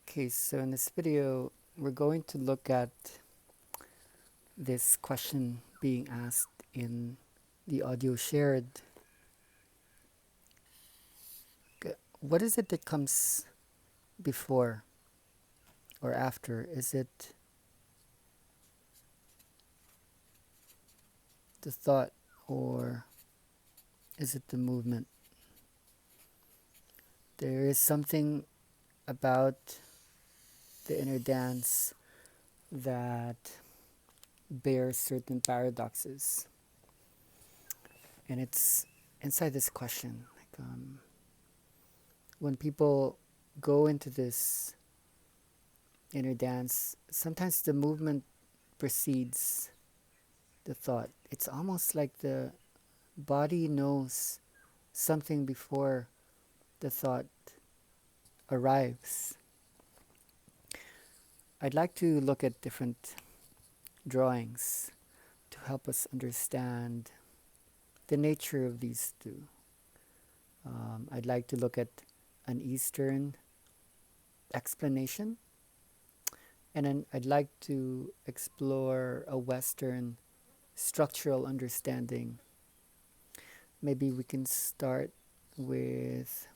Okay, so in this video, we're going to look at this question being asked in the audio shared. What is it that comes before or after? Is it the thought or is it the movement? There is something about the inner dance that bears certain paradoxes. And it's inside this question. When people go into this inner dance, sometimes the movement precedes the thought. It's almost like the body knows something before the thought arrives. I'd like to look at different drawings to help us understand the nature of these two. I'd like to look at an Eastern explanation, and then I'd like to explore a Western structural understanding. Maybe we can start with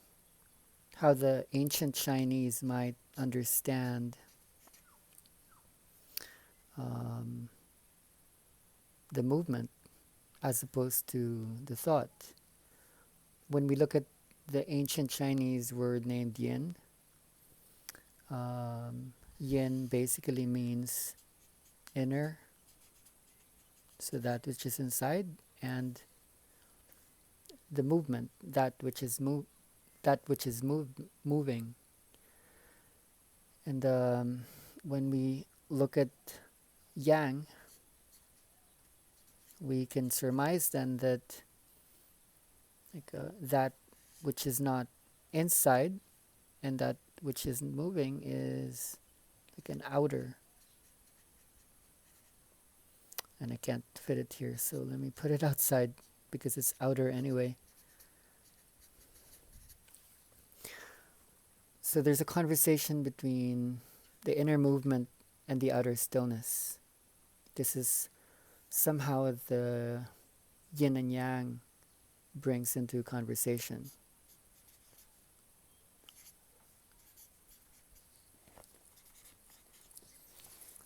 how the ancient Chinese might understand the movement as opposed to the thought. When we look at the ancient Chinese word named yin, yin basically means inner, so that which is inside, and the movement, that which is moving. And when we look at yang, we can surmise then that that which is not inside and that which is moving is like an outer. And I can't fit it here, so let me put it outside because it's outer anyway. So there's a conversation between the inner movement and the outer stillness. This is somehow the yin and yang brings into conversation.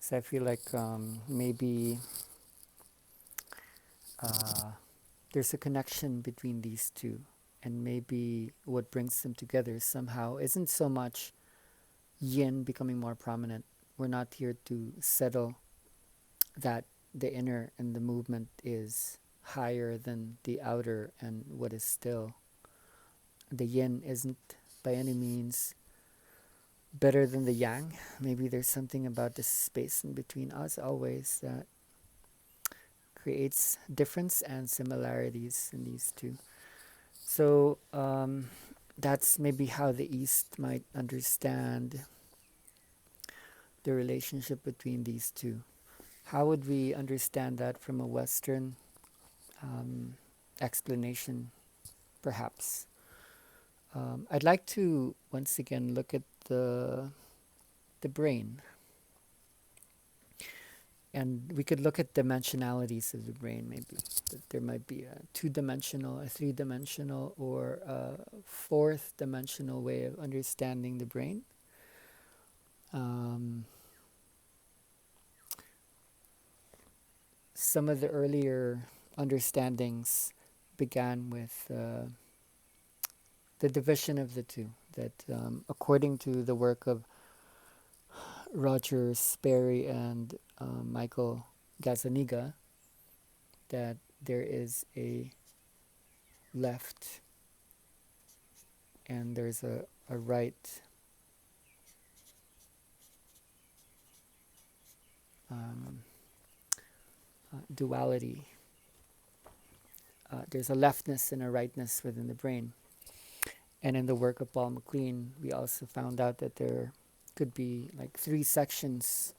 So I feel like maybe there's a connection between these two, and maybe what brings them together somehow isn't so much yin becoming more prominent. We're not here to settle that the inner and the movement is higher than the outer and what is still. The yin isn't by any means better than the yang. Maybe there's something about this space in between us always that creates difference and similarities in these two. So that's maybe how the East might understand the relationship between these two. How would we understand that from a Western explanation, perhaps? I'd like to once again look at the brain, and we could look at dimensionalities of the brain. Maybe that there might be a two-dimensional, a three-dimensional, or a fourth-dimensional way of understanding the brain. Some of the earlier understandings began with the division of the two, that according to the work of Roger Sperry and Michael Gazzaniga, that there is a left and there's a right duality. There's a leftness and a rightness within the brain. And in the work of Paul MacLean, we also found out that there could be like three sections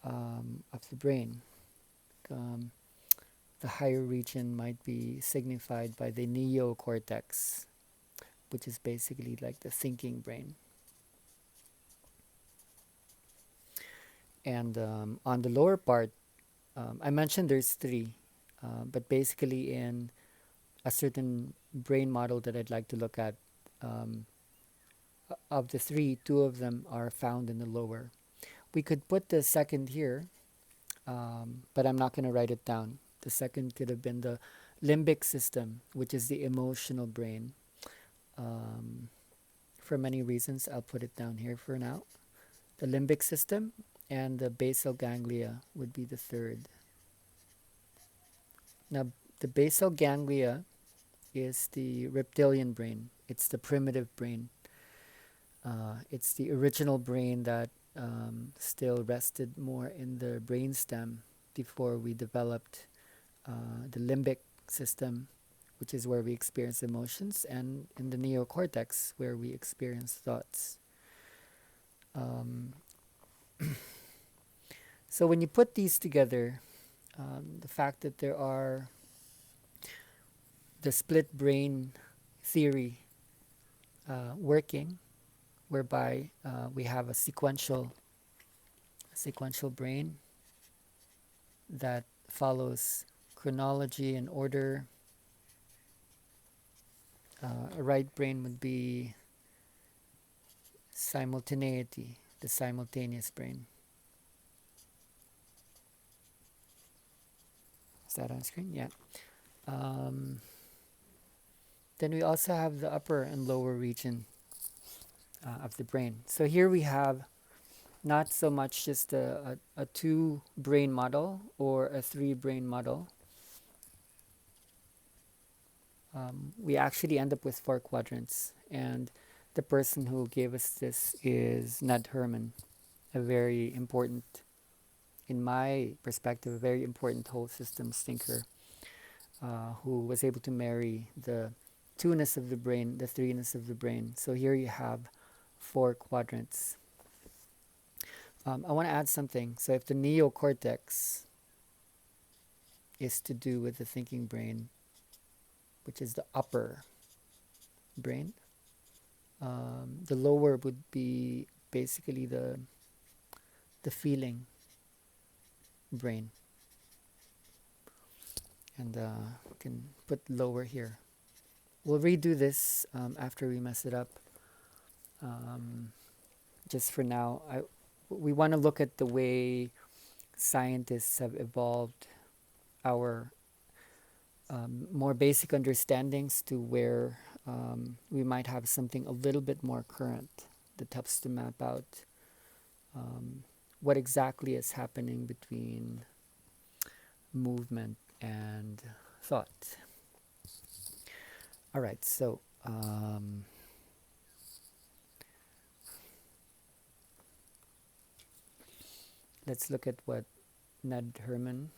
of the brain. The higher region might be signified by the neocortex, which is basically like the thinking brain. And on the lower part, I mentioned there's three, but basically in a certain brain model that I'd like to look at, um, of the three, two of them are found in the lower. We could put the second here, but I'm not going to write it down. The second could have been the limbic system, which is the emotional brain. Um, for many reasons, I'll put it down here for now. The limbic system and the basal ganglia would be the third. Now, the basal ganglia is the reptilian brain. It's the primitive brain. It's the original brain that still rested more in the brainstem before we developed the limbic system, which is where we experience emotions, and in the neocortex, where we experience thoughts. Um, so when you put these together, the fact that there are the split brain theory working, whereby we have a sequential brain that follows chronology and order. A right brain would be simultaneity, the simultaneous brain. Is that on screen? Yeah. Um, then we also have the upper and lower region of the brain. So here we have not so much just a two brain model or a three brain model. We actually end up with four quadrants. And the person who gave us this is Ned Herman, a very important, in my perspective, a very important whole systems thinker, who was able to marry the two-ness of the brain, the three-ness of the brain. So here you have four quadrants. I want to add something. So if the neocortex is to do with the thinking brain, which is the upper brain, the lower would be basically the feeling brain. And we can put lower here. We'll redo this after we mess it up. Just for now, we want to look at the way scientists have evolved our more basic understandings to where we might have something a little bit more current that helps to map out what exactly is happening between movement and thought. All right, so let's look at what Ned Herman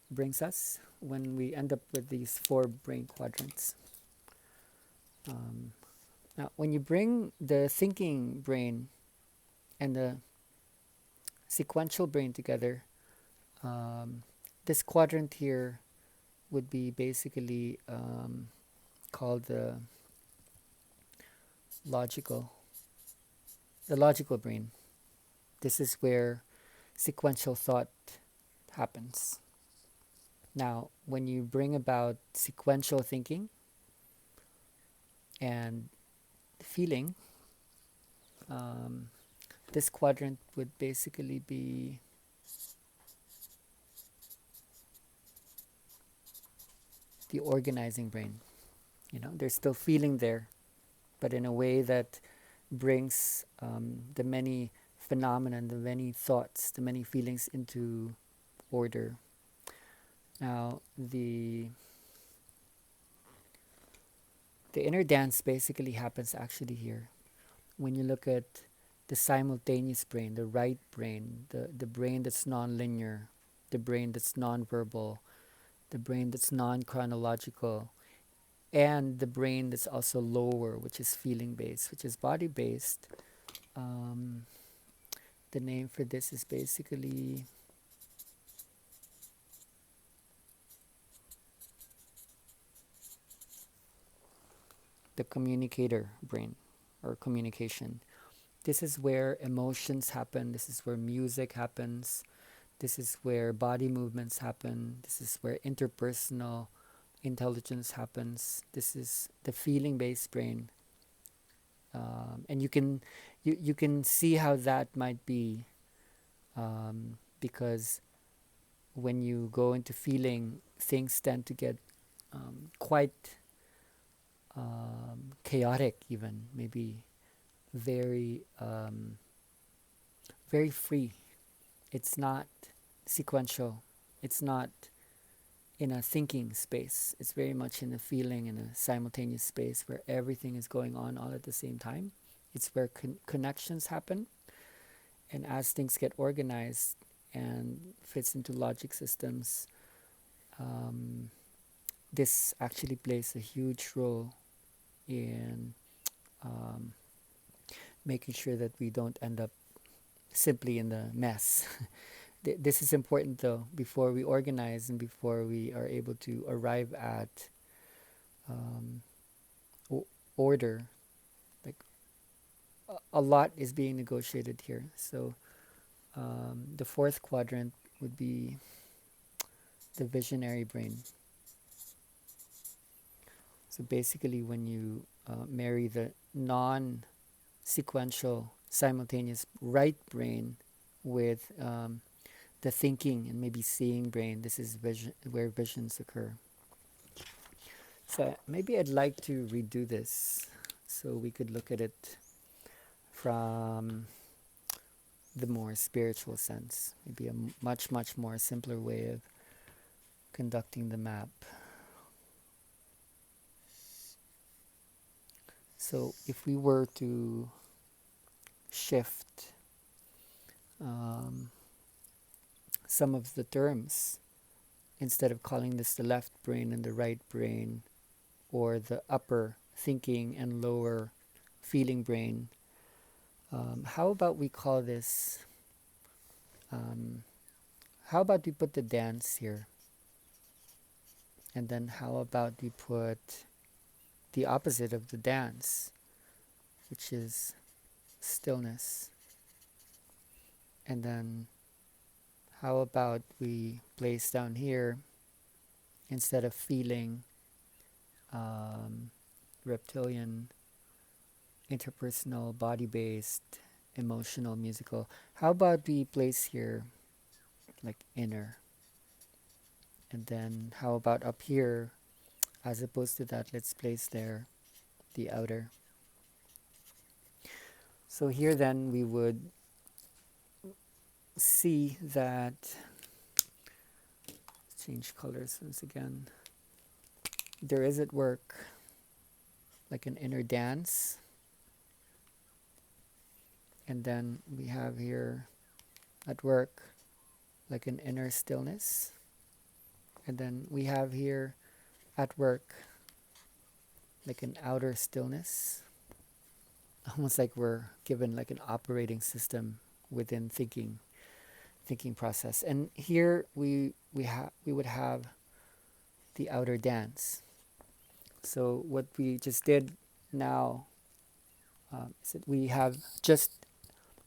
brings us when we end up with these four brain quadrants. Now, when you bring the thinking brain and the sequential brain together, this quadrant here would be basically called the logical brain. This is where sequential thought happens. Now, when you bring about sequential thinking and feeling, this quadrant would basically be the organizing brain. You know, there's still feeling there, but in a way that brings the many phenomena, the many thoughts, the many feelings into order. Now, the inner dance basically happens actually here. When you look at the simultaneous brain, the right brain, the brain that's non-linear, the brain that's non-verbal, the brain that's non-chronological, and the brain that's also lower, which is feeling-based, which is body-based. The name for this is basically the communicator brain, or communication. This is where emotions happen. This is where music happens. This is where body movements happen. This is where interpersonal intelligence happens. This is the feeling-based brain, and you can see how that might be, because when you go into feeling, things tend to get quite chaotic, even maybe very very free. It's not sequential. It's not in a thinking space. It's very much in a feeling, in a simultaneous space where everything is going on all at the same time. It's where connections happen, and as things get organized and fits into logic systems, um, this actually plays a huge role in um, making sure that we don't end up simply in the mess. This is important though, before we organize and before we are able to arrive at um, order. Like a lot is being negotiated here. So the fourth quadrant would be the visionary brain. So basically, when you marry the non-sequential, simultaneous right brain with the thinking and maybe seeing brain, this is vision, where visions occur. So maybe I'd like to redo this so we could look at it from the more spiritual sense, maybe a much, much more simpler way of conducting the map. So if we were to shift some of the terms, instead of calling this the left brain and the right brain, or the upper thinking and lower feeling brain, how about we call this, how about we put the dance here? And then how about we put the opposite of the dance, which is stillness? And then how about we place down here, instead of feeling, reptilian, interpersonal, body-based, emotional, musical, how about we place here like inner? And then how about up here, as opposed to that, let's place there the outer. So here then we would see that, change colors once again, there is at work like an inner dance, and then we have here at work like an inner stillness, and then we have here at work like an outer stillness, almost like we're given like an operating system within thinking process. And here we would have the outer dance. So what we just did now is that we have just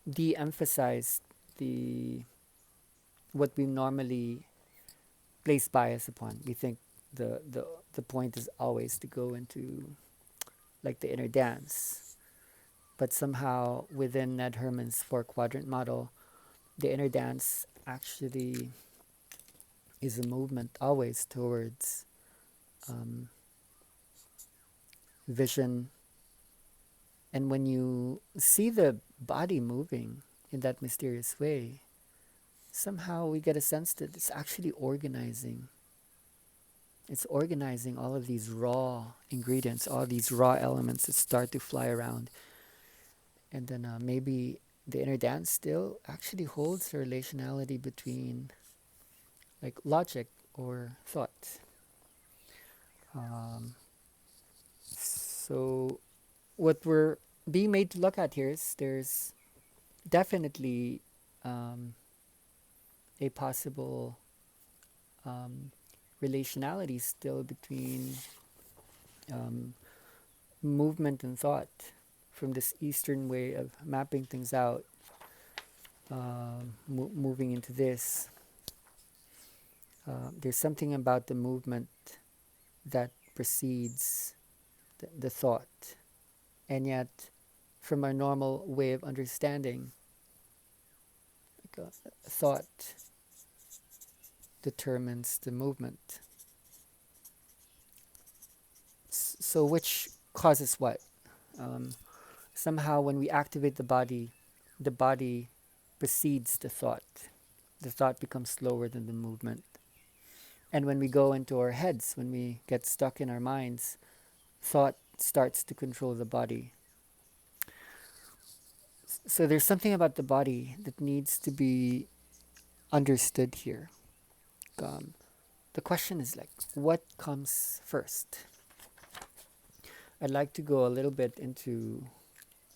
de-emphasized the what we normally place bias upon. We think the point is always to go into like the inner dance, but somehow within Ned Herman's 4-quadrant model, the inner dance actually is a movement always towards vision. And when you see the body moving in that mysterious way, somehow we get a sense that it's actually organizing. It's organizing all of these raw ingredients, all these raw elements that start to fly around. And then maybe the inner dance still actually holds the relationality between like logic or thought. So what we're being made to look at here is there's definitely a possible relationality still between movement and thought from this Eastern way of mapping things out, moving into this, there's something about the movement that precedes the thought. And yet, from our normal way of understanding, like a thought determines the movement. So, which causes what? Somehow, when we activate the body precedes the thought. The thought becomes slower than the movement. And when we go into our heads, when we get stuck in our minds, thought starts to control the body. So there's something about the body that needs to be understood here. Um, the question is like, what comes first? I'd like to go a little bit into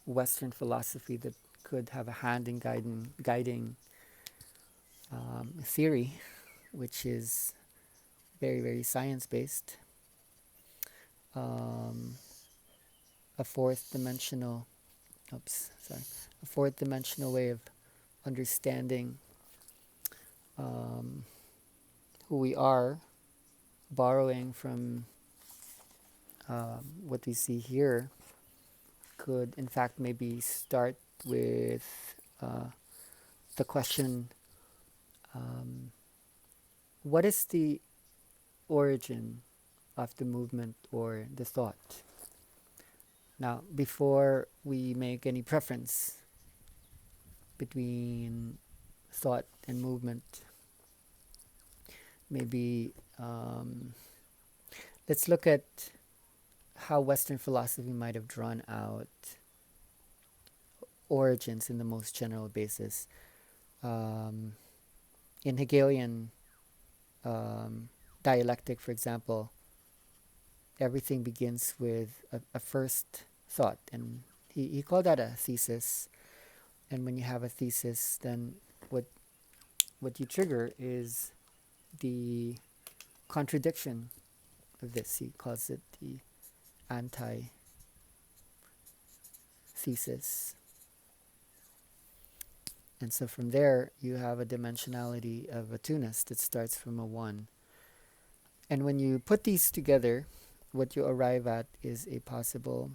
Western philosophy that could have a hand in guiding theory, which is very, very science-based. A fourth dimensional, a fourth dimensional way of understanding who we are, borrowing from what we see here, could in fact maybe start with the question, what is the origin of the movement or the thought? Now, before we make any preference between thought and movement, maybe let's look at how Western philosophy might have drawn out origins in the most general basis. In Hegelian dialectic, for example, everything begins with a first thought, and he called that a thesis. And when you have a thesis, then what you trigger is the contradiction of this. He calls it the anti-thesis. And so from there, you have a dimensionality of a two-ness that starts from a one. And when you put these together, what you arrive at is a possible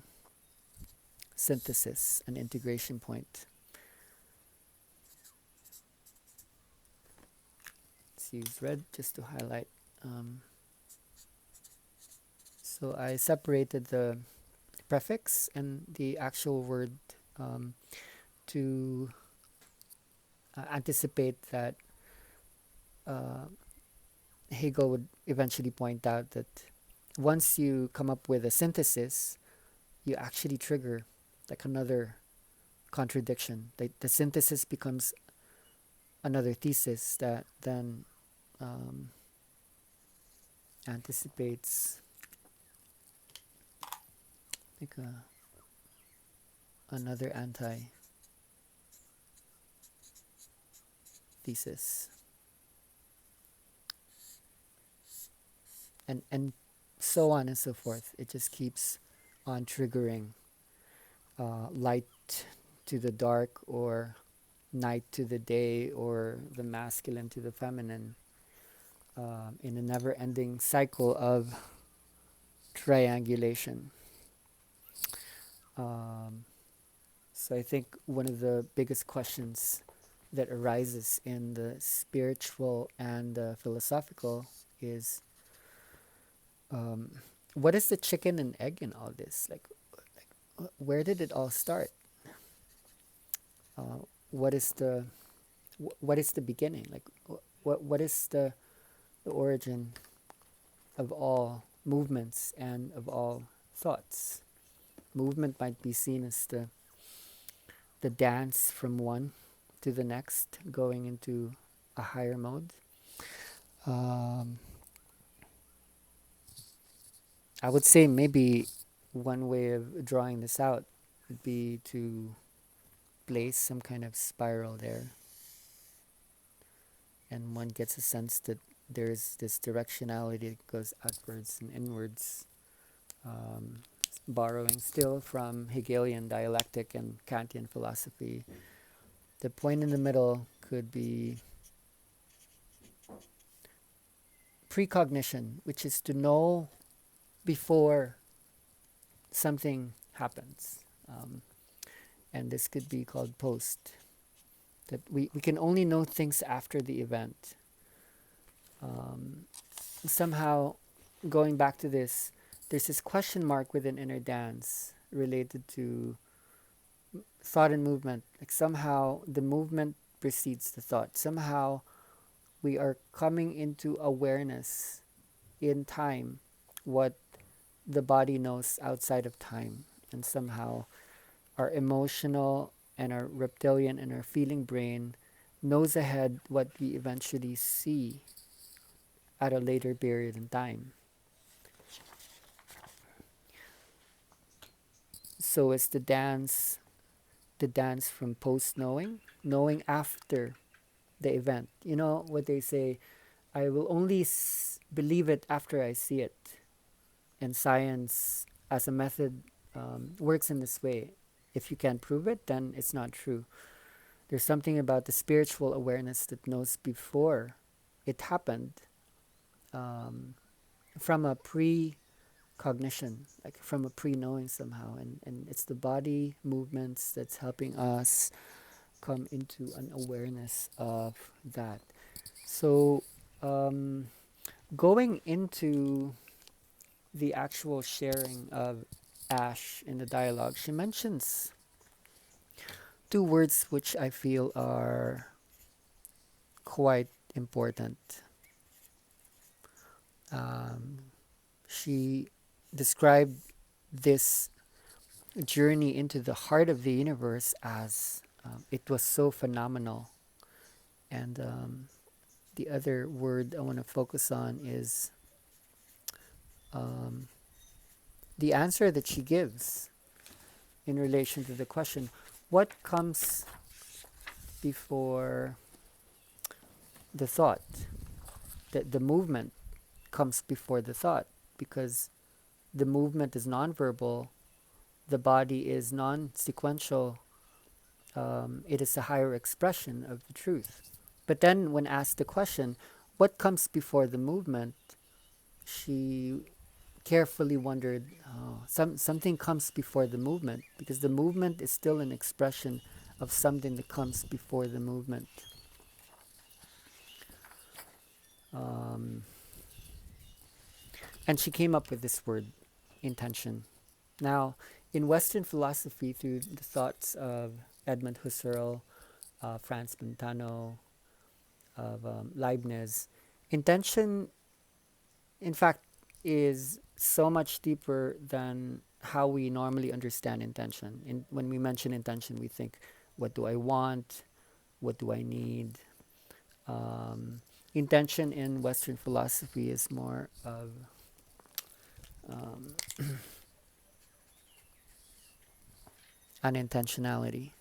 synthesis, an integration point. Let's use red just to highlight. So I separated the prefix and the actual word to anticipate that Hegel would eventually point out that once you come up with a synthesis, you actually trigger like another contradiction. The synthesis becomes another thesis that then anticipates like another anti-thesis. And so on and so forth. It just keeps on triggering light to the dark, or night to the day, or the masculine to the feminine, in a never-ending cycle of triangulation. So I think one of the biggest questions that arises in the spiritual and the philosophical is, what is the chicken and egg in all this? Like where did it all start? What is the beginning? Like what is the origin of all movements and of all thoughts? Movement might be seen as the dance from one to the next, going into a higher mode. I would say maybe one way of drawing this out would be to place some kind of spiral there, and one gets a sense that there's this directionality that goes outwards and inwards, borrowing still from Hegelian dialectic and Kantian philosophy. The point in the middle could be precognition, which is to know before something happens. And this could be called post. That we can only know things after the event. Somehow, going back to this, there's this question mark within inner dance related to thought and movement. Like somehow the movement precedes the thought. Somehow we are coming into awareness in time what the body knows outside of time. And somehow our emotional and our reptilian and our feeling brain knows ahead what we eventually see at a later period in time. So it's the dance from post knowing, knowing after the event. You know what they say, I will only believe it after I see it. And science, as a method, works in this way. If you can't prove it, then it's not true. There's something about the spiritual awareness that knows before it happened, from a pre-cognition, like from a pre-knowing somehow. And it's the body movements that's helping us come into an awareness of that. So, going into the actual sharing of Ash in the dialogue, she mentions two words which I feel are quite important. She described this journey into the heart of the universe as it was so phenomenal. And the other word I want to focus on is the answer that she gives in relation to the question, what comes before the thought? The movement comes before the thought, because the movement is nonverbal, the body is non-sequential, it is a higher expression of the truth. But then when asked the question, what comes before the movement, she carefully wondered, something comes before the movement, because the movement is still an expression of something that comes before the movement. And she came up with this word, intention. Now, in Western philosophy, through the thoughts of Edmund Husserl, Franz Montano, of Leibniz, intention, in fact, is so much deeper than how we normally understand intention. When we mention intention, we think, what do I want? What do I need? Intention in Western philosophy is more of unintentionality.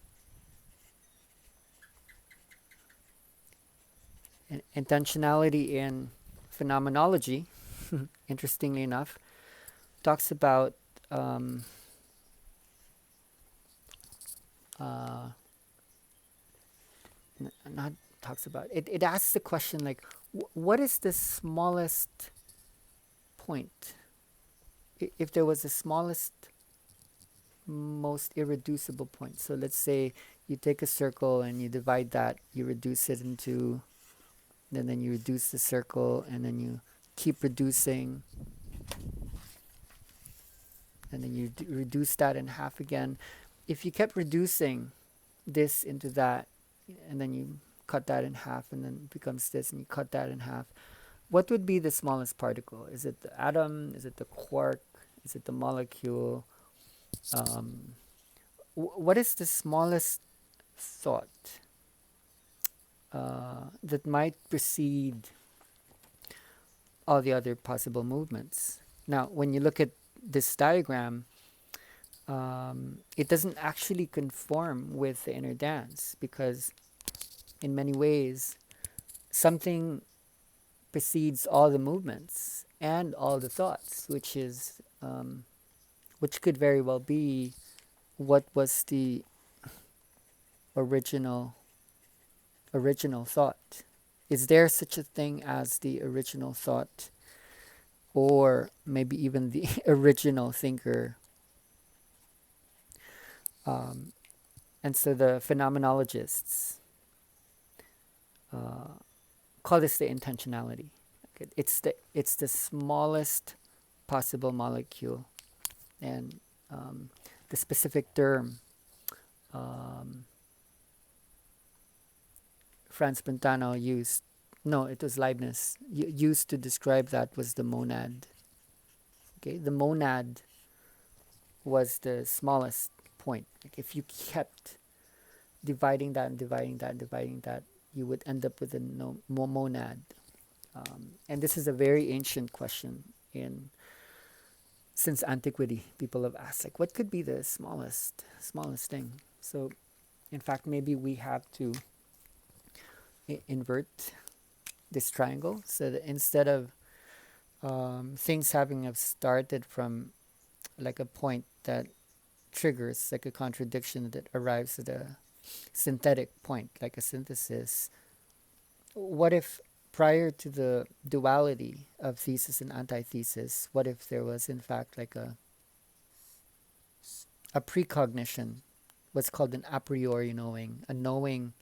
Intentionality in phenomenology, interestingly enough, talks about not talks about it asks the question like, what is the smallest point? If there was the smallest, most irreducible point, so let's say you take a circle and you divide that, you reduce it into, and then you reduce the circle, and then you keep reducing, and then you reduce that in half again. If you kept reducing this into that, and then you cut that in half, and then it becomes this, and you cut that in half, what would be the smallest particle? Is it the atom? Is it the quark? Is it the molecule? What is the smallest thought that might precede all the other possible movements? Now, when you look at this diagram, it doesn't actually conform with the inner dance, because in many ways, something precedes all the movements and all the thoughts, which is which could very well be what was the original original thought. Is there such a thing as the original thought, or maybe even the original thinker? Um, and so the phenomenologists uh, call this the intentionality. Okay, it's the smallest possible molecule, and the specific term um, Franz Brentano used, no, it was Leibniz, used to describe that was the monad. Okay, the monad was the smallest point. Like if you kept dividing that and dividing that and dividing that, you would end up with a monad. And this is a very ancient question. In Since antiquity, people have asked, like, what could be the smallest thing? So, in fact, maybe we have to invert this triangle, so that instead of things having have started from like a point that triggers like a contradiction that arrives at a synthetic point, like a synthesis, what if prior to the duality of thesis and antithesis, what if there was in fact like a precognition, what's called an a priori knowing, a knowing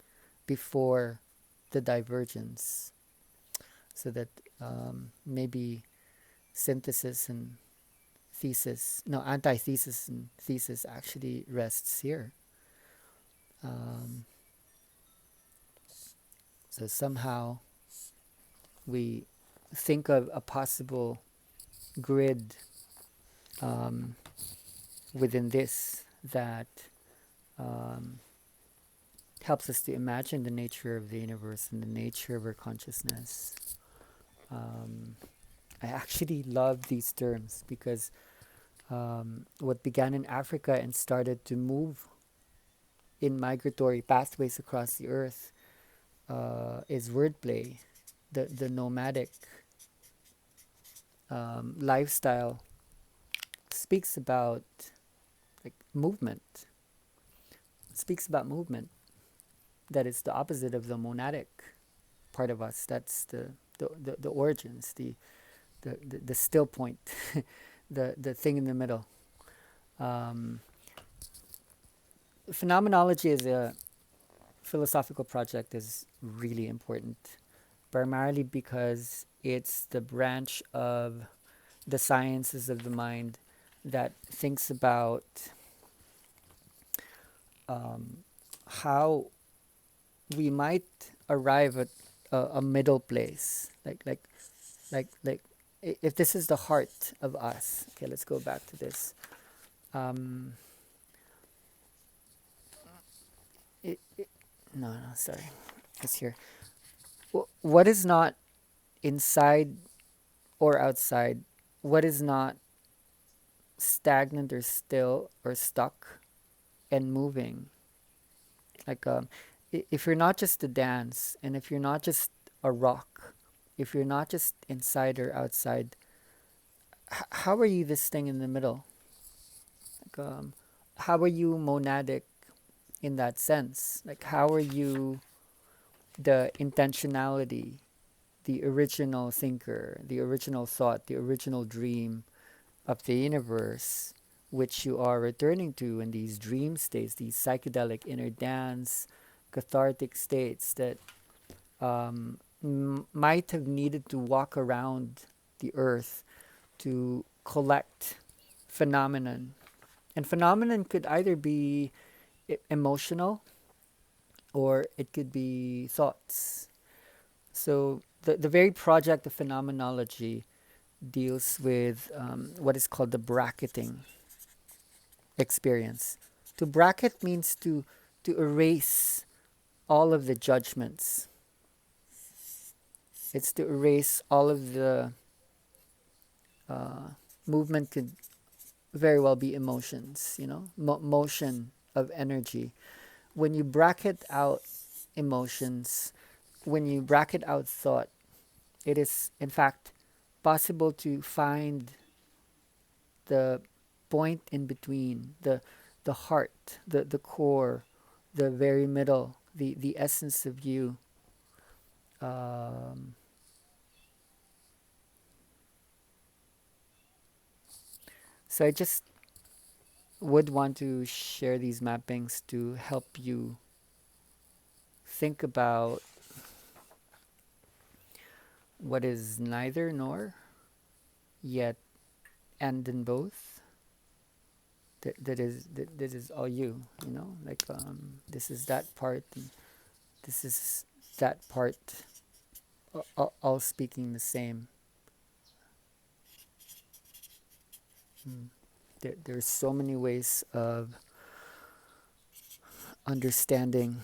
before the divergence, so that maybe synthesis and thesis, no, antithesis and thesis actually rests here. Um, so somehow we think of a possible grid um, within this that um, helps us to imagine the nature of the universe and the nature of our consciousness. I actually love these terms because what began in Africa and started to move in migratory pathways across the earth is wordplay. The nomadic lifestyle speaks about like movement. It speaks about movement. That is the opposite of the monadic part of us. That's the origins, the still point, the thing in the middle. Um, Phenomenology as a philosophical project is really important, primarily because it's the branch of the sciences of the mind that thinks about how we might arrive at a middle place, like if this is the heart of us. Okay, let's go back to this. Um, it, no, sorry, it's here. What is not inside or outside? What is not stagnant or still or stuck and moving? Like if you're not just a dance, and if you're not just a rock, if you're not just inside or outside, how are you this thing in the middle? Like, how are you monadic in that sense? Like, how are you the intentionality, the original thinker, the original thought, the original dream of the universe, which you are returning to in these dream states, these psychedelic inner dance, cathartic states that might have needed to walk around the earth to collect phenomenon. And phenomenon could either be emotional or it could be thoughts. So the very project of phenomenology deals with what is called the bracketing experience. To bracket means to erase all of the judgments. It's to erase all of the movement could very well be emotions, motion of energy. When you bracket out emotions, when you bracket out thought, it is in fact possible to find the point in between, the heart, the core, the very middle, the essence of you. Um, so I just would want to share these mappings to help you think about what is neither nor, yet and in both. That is all you, you know, like this is that part, and this is that part, all speaking the same. Mm. There's so many ways of understanding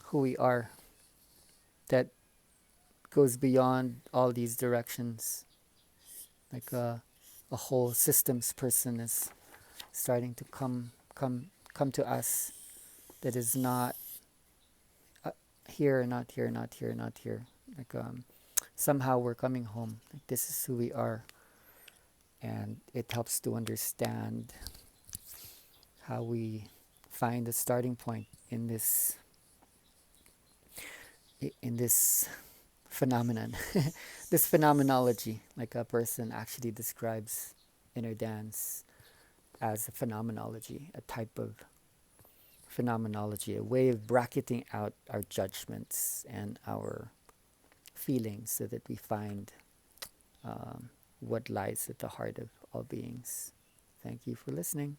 who we are that goes beyond all these directions. Like a whole systems person is starting to come to us, that is not uh, here, not here, not here, not here. Like somehow we're coming home. Like this is who we are, and it helps to understand how we find a starting point in this phenomenon, this phenomenology. Like a person actually describes inner dance as a phenomenology, a type of phenomenology, a way of bracketing out our judgments and our feelings so that we find what lies at the heart of all beings. Thank you for listening.